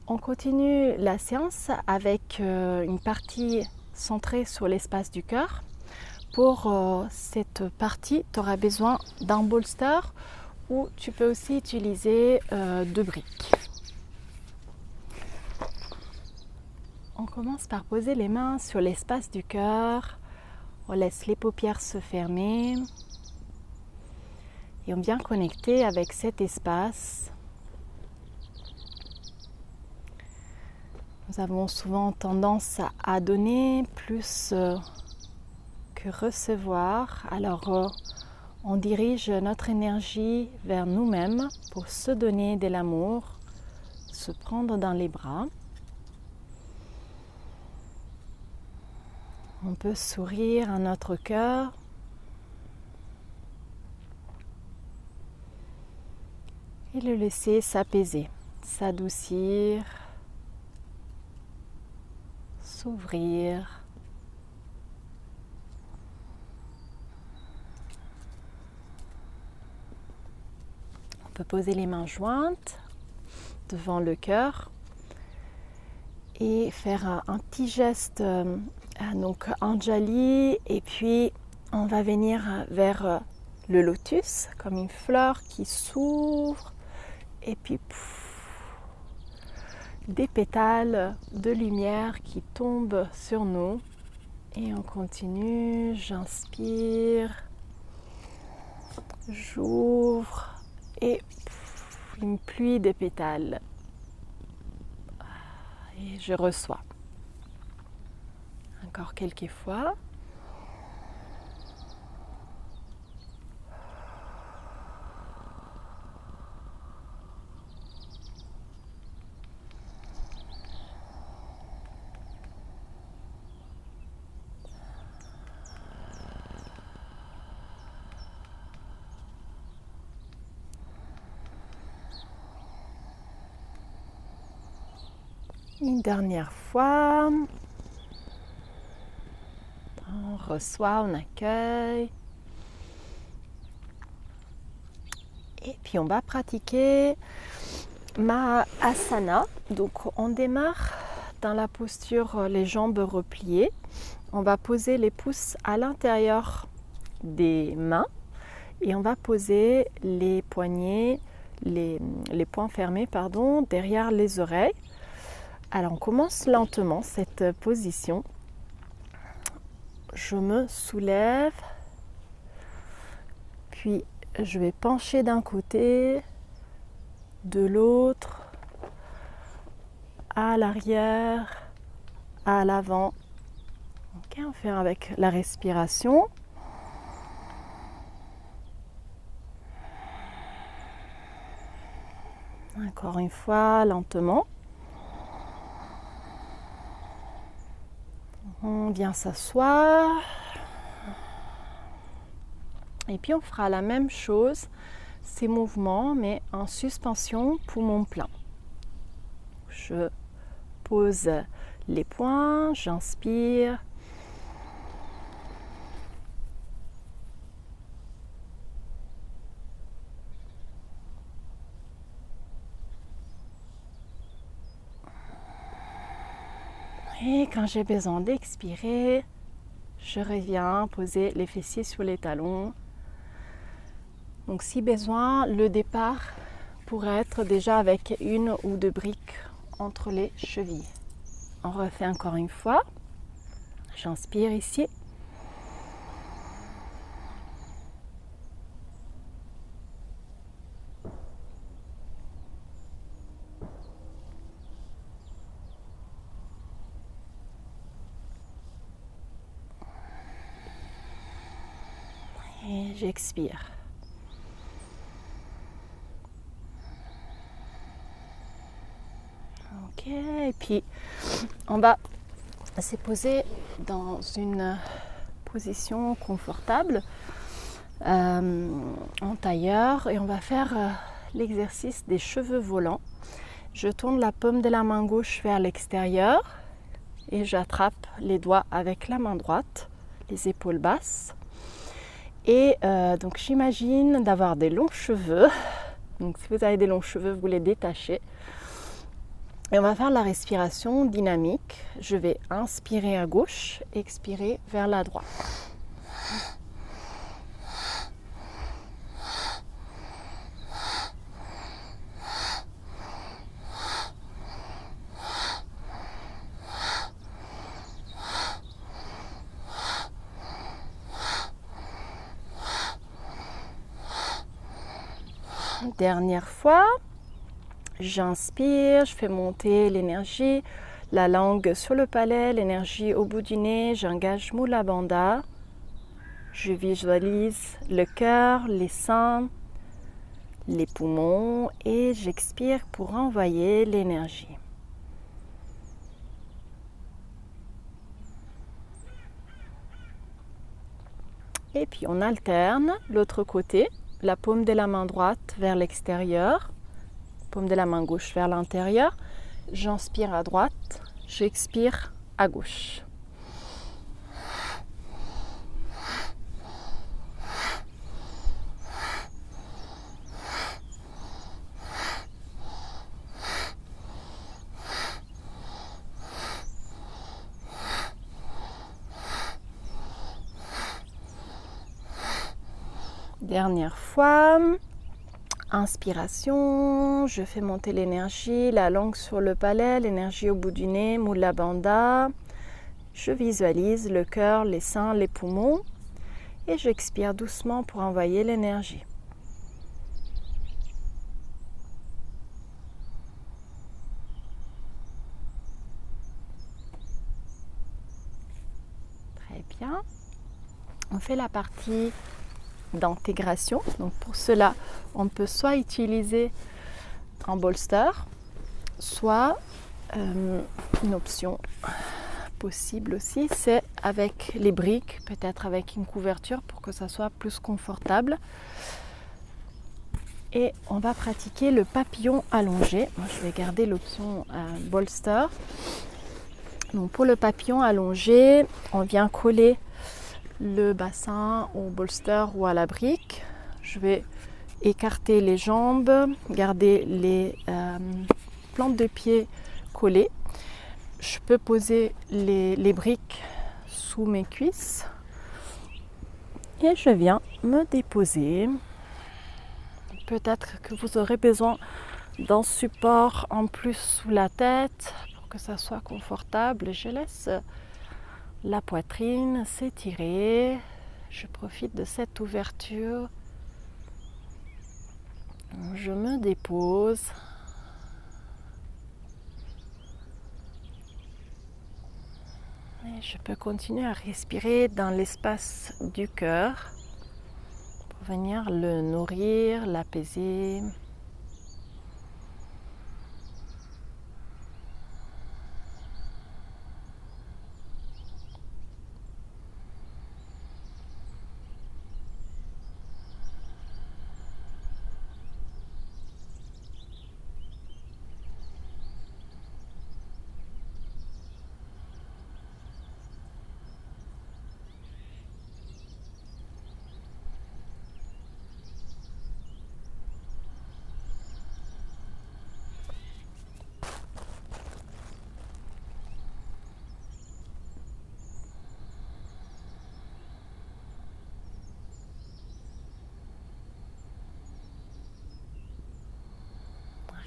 On continue la séance avec une partie centrée sur l'espace du cœur. Pour cette partie, tu auras besoin d'un bolster ou tu peux aussi utiliser deux briques. On commence par poser les mains sur l'espace du cœur. On laisse les paupières se fermer et on vient connecter avec cet espace. Nous avons souvent tendance à donner plus que recevoir. Alors on dirige notre énergie vers nous-mêmes pour se donner de l'amour, se prendre dans les bras. On peut sourire à notre cœur. Et le laisser s'apaiser, s'adoucir, s'ouvrir. On peut poser les mains jointes devant le cœur et faire un petit geste, donc Anjali, et puis on va venir vers le lotus comme une fleur qui s'ouvre et puis des pétales de lumière qui tombent sur nous et on continue. J'inspire, j'ouvre et une pluie de pétales et je reçois. Encore quelques fois. Une dernière fois. On reçoit, on accueille. Et puis on va pratiquer Mahasana. Donc on démarre dans la posture les jambes repliées. On va poser les pouces à l'intérieur des mains et on va poser les poignets, les poings fermés, derrière les oreilles. Alors on commence lentement cette position. Je me soulève, puis je vais pencher d'un côté, de l'autre, à l'arrière, à l'avant. Okay, on fait avec la respiration. Encore une fois, lentement. On vient s'asseoir. Et puis on fera la même chose, ces mouvements, mais en suspension, poumon plein. Je pose les poings, j'inspire. Et quand j'ai besoin d'expirer, je reviens poser les fessiers sur les talons. Donc si besoin, le départ pourrait être déjà avec une ou deux briques entre les chevilles. On refait encore une fois. J'inspire ici. Et j'expire. Ok, et puis on va se poser dans une position confortable en tailleur et on va faire l'exercice des cheveux volants. Je tourne la paume de la main gauche vers l'extérieur et j'attrape les doigts avec la main droite, les épaules basses. Et donc j'imagine d'avoir des longs cheveux. Donc si vous avez des longs cheveux, vous les détachez. Et on va faire la respiration dynamique. Je vais inspirer à gauche, expirer vers la droite. Dernière fois, j'inspire, je fais monter l'énergie, la langue sur le palais, l'énergie au bout du nez, j'engage Mula Bandha, je visualise le cœur, les seins, les poumons et j'expire pour envoyer l'énergie. Et puis on alterne l'autre côté. La paume de la main droite vers l'extérieur, paume de la main gauche vers l'intérieur. J'inspire à droite, j'expire à gauche. Dernière fois, inspiration, je fais monter l'énergie, la langue sur le palais, l'énergie au bout du nez, Mula Bandha. Je visualise le cœur, les seins, les poumons et j'expire doucement pour envoyer l'énergie. Très bien. On fait la partie d'intégration. Donc pour cela, on peut soit utiliser un bolster, soit une option possible aussi, c'est avec les briques, peut-être avec une couverture pour que ça soit plus confortable. Et on va pratiquer le papillon allongé. Moi, je vais garder l'option bolster. Donc pour le papillon allongé, on vient coller le bassin au bolster ou à la brique. Je vais écarter les jambes, garder les plantes de pied collées. Je peux poser les briques sous mes cuisses et je viens me déposer. Peut-être que vous aurez besoin d'un support en plus sous la tête pour que ça soit confortable. Je laisse la poitrine s'étirer. Je profite de cette ouverture. Je me dépose. Et je peux continuer à respirer dans l'espace du cœur pour venir le nourrir, l'apaiser.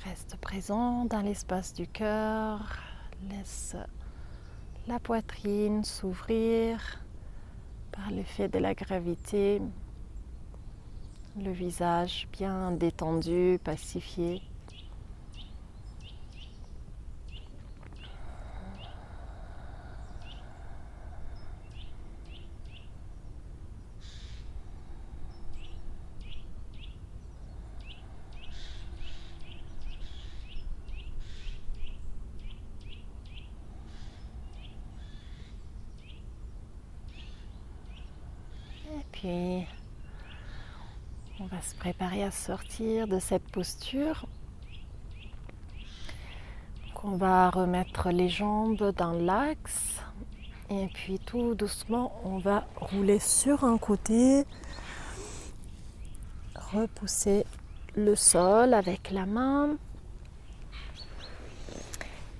Reste présent dans l'espace du cœur, laisse la poitrine s'ouvrir par l'effet de la gravité, le visage bien détendu, pacifié. Puis, on va se préparer à sortir de cette posture. Donc, on va remettre les jambes dans l'axe et puis tout doucement, on va rouler sur un côté, repousser le sol avec la main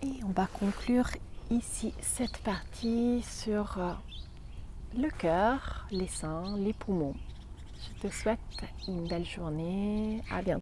Et on va conclure ici cette partie sur le cœur, les seins, les poumons. Je te souhaite une belle journée. À bientôt.